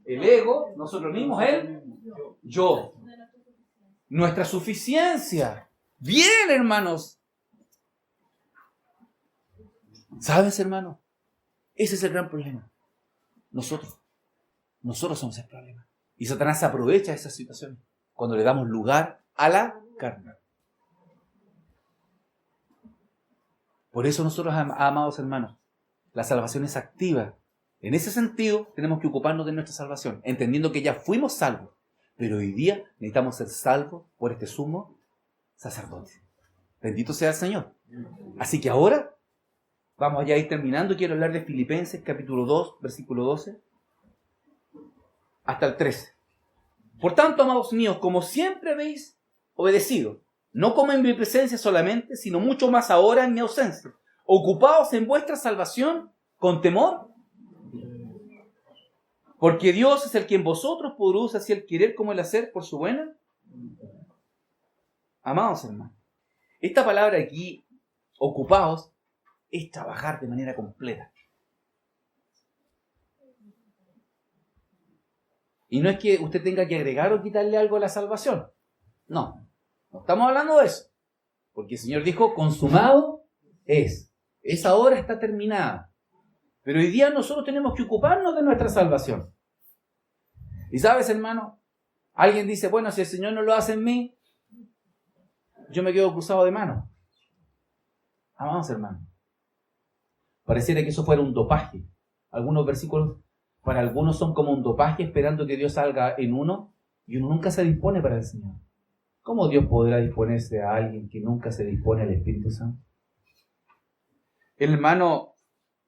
El ego, nosotros mismos, yo. Nuestra suficiencia. Bien, hermanos. ¿Sabes, hermano? Ese es el gran problema. Nosotros somos el problema. Y Satanás aprovecha esa situación cuando le damos lugar a la carne. Por eso nosotros, amados hermanos, la salvación es activa. En ese sentido, tenemos que ocuparnos de nuestra salvación, entendiendo que ya fuimos salvos, pero hoy día necesitamos ser salvos por este sumo sacerdote. Bendito sea el Señor. Así que ahora, vamos ya a ir terminando. Quiero hablar de Filipenses, capítulo 2, versículo 12, hasta el 13. Por tanto, amados míos, como siempre habéis obedecido, no como en mi presencia solamente, sino mucho más ahora en mi ausencia, ocupaos en vuestra salvación con temor, porque Dios es el que en vosotros produce así el querer como el hacer por su buena. Amados hermanos, esta palabra aquí, ocupaos, es trabajar de manera completa. Y no es que usted tenga que agregar o quitarle algo a la salvación. No estamos hablando de eso. Porque el Señor dijo, consumado es. Esa hora está terminada. Pero hoy día nosotros tenemos que ocuparnos de nuestra salvación. Y sabes, hermano, alguien dice, bueno, si el Señor no lo hace en mí, yo me quedo cruzado de manos. Amados hermanos, pareciera que eso fuera un dopaje. Algunos versículos para algunos son como un dopaje esperando que Dios salga en uno y uno nunca se dispone para el Señor. ¿Cómo Dios podrá disponerse a alguien que nunca se dispone al Espíritu Santo? El hermano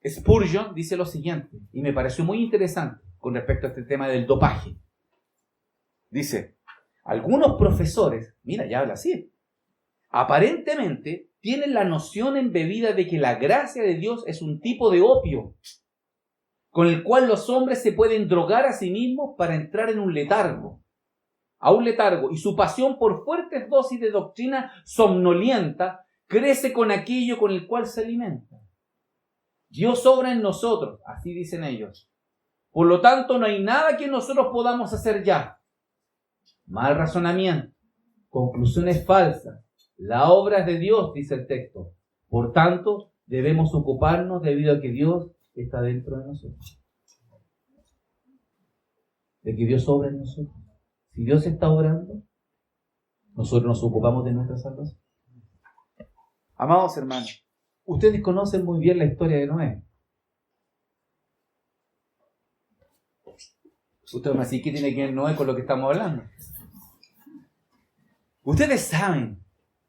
Spurgeon dice lo siguiente, y me pareció muy interesante con respecto a este tema del dopaje. Dice, algunos profesores, mira, ya habla así, aparentemente tienen la noción embebida de que la gracia de Dios es un tipo de opio con el cual los hombres se pueden drogar a sí mismos para entrar en un letargo, y su pasión por fuertes dosis de doctrina somnolienta crece con aquello con el cual se alimenta. Dios obra en nosotros, así dicen ellos. Por lo tanto, no hay nada que nosotros podamos hacer ya. Mal razonamiento, conclusiones falsas, la obra es de Dios, dice el texto. Por tanto, debemos ocuparnos debido a que Dios está dentro de nosotros. De que Dios obra en nosotros. Si Dios está obrando, nosotros nos ocupamos de nuestra salvación. Amados hermanos, ustedes conocen muy bien la historia de Noé. Ustedes me dicen, ¿qué tiene que ver Noé con lo que estamos hablando? Ustedes saben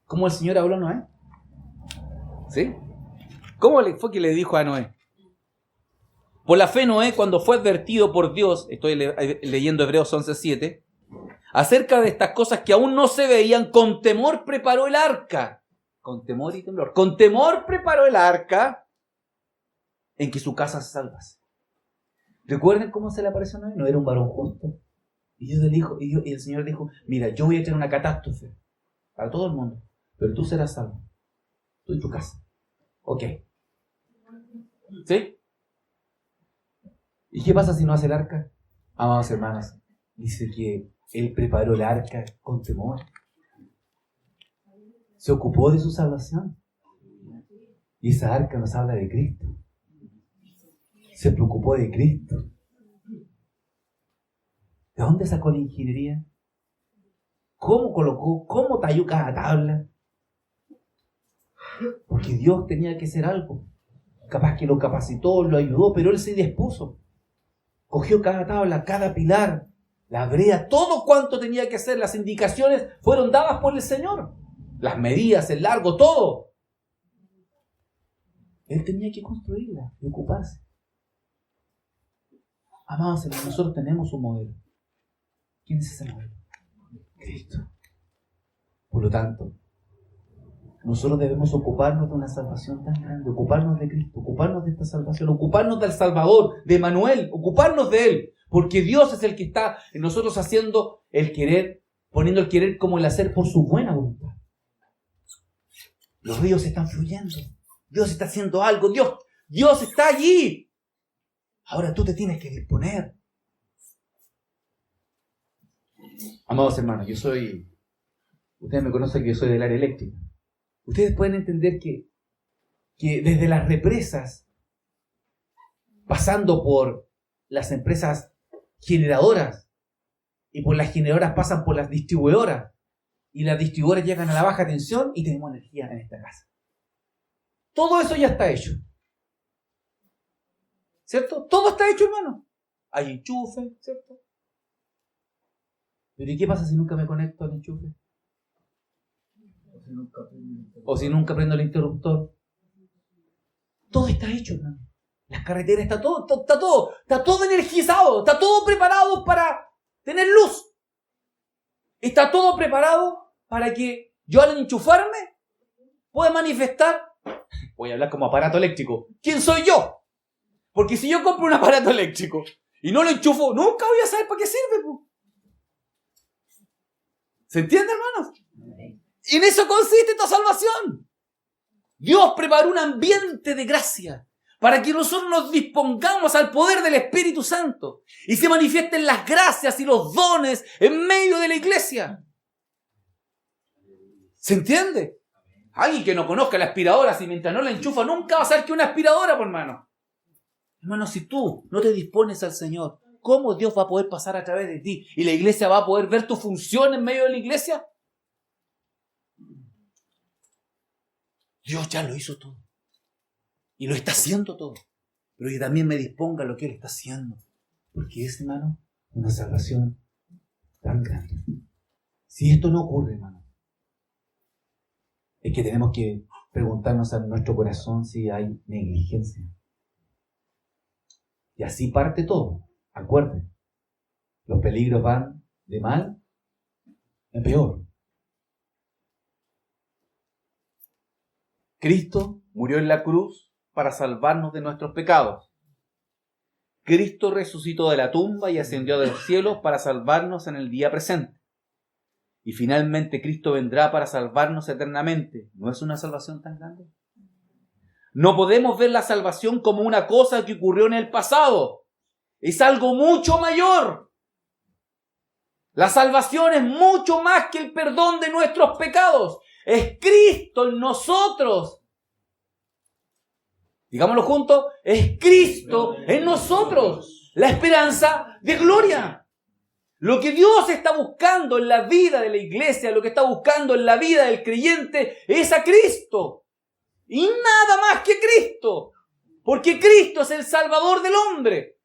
cómo el Señor habló a Noé. ¿Sí? ¿Cómo fue que le dijo a Noé? Por la fe Noé, cuando fue advertido por Dios, estoy leyendo Hebreos 11:7, acerca de estas cosas que aún no se veían, con temor preparó el arca. Con temor y temblor. Con temor preparó el arca en que su casa se salvase. ¿Recuerden cómo se le apareció a Noé? No era un varón justo. Y el Señor dijo, mira, yo voy a tener una catástrofe para todo el mundo, pero tú serás salvo. Tú y tu casa. Ok. ¿Sí? ¿Y qué pasa si no hace el arca? Amados hermanos, dice que Él preparó el arca con temor. Se ocupó de su salvación. Y esa arca nos habla de Cristo. Se preocupó de Cristo. ¿De dónde sacó la ingeniería? ¿Cómo colocó? ¿Cómo talló cada tabla? Porque Dios tenía que hacer algo. Capaz que lo capacitó, lo ayudó, pero Él se dispuso. Cogió cada tabla, cada pilar, la brea, todo cuanto tenía que hacer. Las indicaciones fueron dadas por el Señor. Las medidas, el largo, todo. Él tenía que construirla y ocuparse. Amados hermanos, nosotros tenemos un modelo. ¿Quién es ese modelo? Cristo. Por lo tanto, nosotros debemos ocuparnos de una salvación tan grande, ocuparnos de Cristo, ocuparnos de esta salvación, ocuparnos del Salvador, de Manuel, ocuparnos de Él, porque Dios es el que está en nosotros haciendo el querer, poniendo el querer como el hacer por su buena voluntad. Los ríos están fluyendo, Dios está haciendo algo, Dios está allí. Ahora tú te tienes que disponer. Amados hermanos, ustedes me conocen que yo soy del área eléctrica. Ustedes pueden entender que desde las represas, pasando por las empresas generadoras, y por las generadoras pasan por las distribuidoras, y las distribuidoras llegan a la baja tensión y tenemos energía en esta casa. Todo eso ya está hecho. ¿Cierto? Todo está hecho, hermano. Hay enchufe, ¿cierto? Pero ¿y qué pasa si nunca me conecto al enchufe? O si nunca prendo el interruptor. Todo está hecho, hermano. Las carreteras, está todo energizado, está todo preparado para tener luz. Está todo preparado para que yo al enchufarme pueda manifestar. Voy a hablar como aparato eléctrico. ¿Quién soy yo? Porque si yo compro un aparato eléctrico y no lo enchufo, nunca voy a saber para qué sirve. ¿Se entiende, hermanos? Y en eso consiste esta salvación. Dios preparó un ambiente de gracia para que nosotros nos dispongamos al poder del Espíritu Santo y se manifiesten las gracias y los dones en medio de la iglesia. ¿Se entiende? Alguien que no conozca la aspiradora, si mientras no la enchufa, nunca va a saber que una aspiradora, por hermano. Hermano, si tú no te dispones al Señor, ¿cómo Dios va a poder pasar a través de ti? ¿Y la iglesia va a poder ver tu función en medio de la iglesia? Dios ya lo hizo todo. Y lo está haciendo todo. Pero yo también me disponga a lo que Él está haciendo. Porque es, hermano, una salvación tan grande. Si esto no ocurre, hermano, es que tenemos que preguntarnos a nuestro corazón si hay negligencia. Y así parte todo. Acuérdense, los peligros van de mal en peor. Cristo murió en la cruz para salvarnos de nuestros pecados. Cristo resucitó de la tumba y ascendió del cielo para salvarnos en el día presente. Y finalmente Cristo vendrá para salvarnos eternamente. ¿No es una salvación tan grande? No podemos ver la salvación como una cosa que ocurrió en el pasado. Es algo mucho mayor. La salvación es mucho más que el perdón de nuestros pecados. Es Cristo en nosotros. Digámoslo juntos. Es Cristo en nosotros. La esperanza de gloria. Lo que Dios está buscando en la vida de la iglesia, lo que está buscando en la vida del creyente, es a Cristo. Y nada más que Cristo. Porque Cristo es el Salvador del hombre.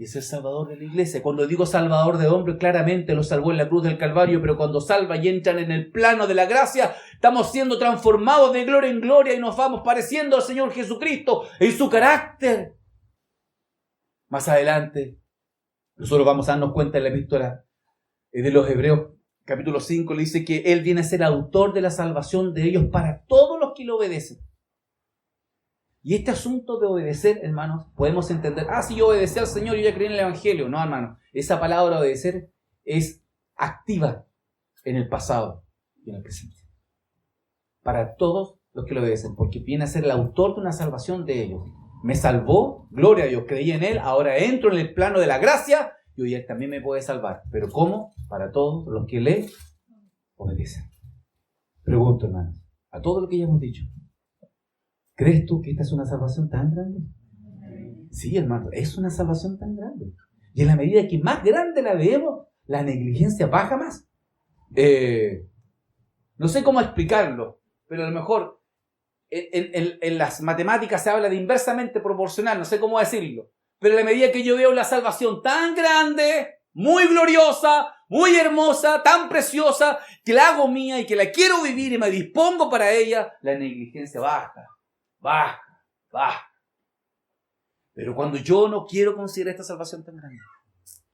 Y es el Salvador de la iglesia. Cuando digo Salvador de hombres, claramente lo salvó en la cruz del Calvario, pero cuando salva y entran en el plano de la gracia, estamos siendo transformados de gloria en gloria y nos vamos pareciendo al Señor Jesucristo en su carácter. Más adelante, nosotros vamos a darnos cuenta en la epístola de los Hebreos, capítulo 5, le dice que Él viene a ser autor de la salvación de ellos para todos los que lo obedecen. Y este asunto de obedecer, hermanos, podemos entender, si yo obedecí al Señor, yo ya creí en el Evangelio. No, hermano, esa palabra obedecer es activa en el pasado y en el presente. Para todos los que lo obedecen, porque viene a ser el autor de una salvación de ellos. Me salvó, gloria a Dios, creí en Él, ahora entro en el plano de la gracia y hoy Él también me puede salvar. ¿Pero cómo? Para todos los que le obedecen. Pregunto, hermanos, a todo lo que ya hemos dicho, ¿crees tú que esta es una salvación tan grande? Sí, hermano, es una salvación tan grande. Y en la medida que más grande la vemos, la negligencia baja más. No sé cómo explicarlo, pero a lo mejor en las matemáticas se habla de inversamente proporcional, no sé cómo decirlo. Pero en la medida que yo veo la salvación tan grande, muy gloriosa, muy hermosa, tan preciosa, que la hago mía y que la quiero vivir y me dispongo para ella, la negligencia baja. Pero cuando yo no quiero considerar esta salvación tan grande,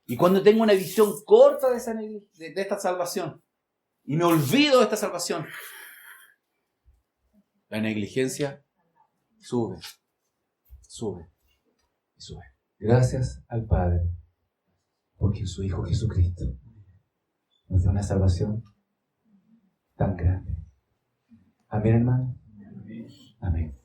y cuando tengo una visión corta de esta salvación, y me olvido de esta salvación, la negligencia sube. Gracias al Padre, porque en su Hijo Jesucristo nos dio una salvación tan grande. Amén, hermano. Amén.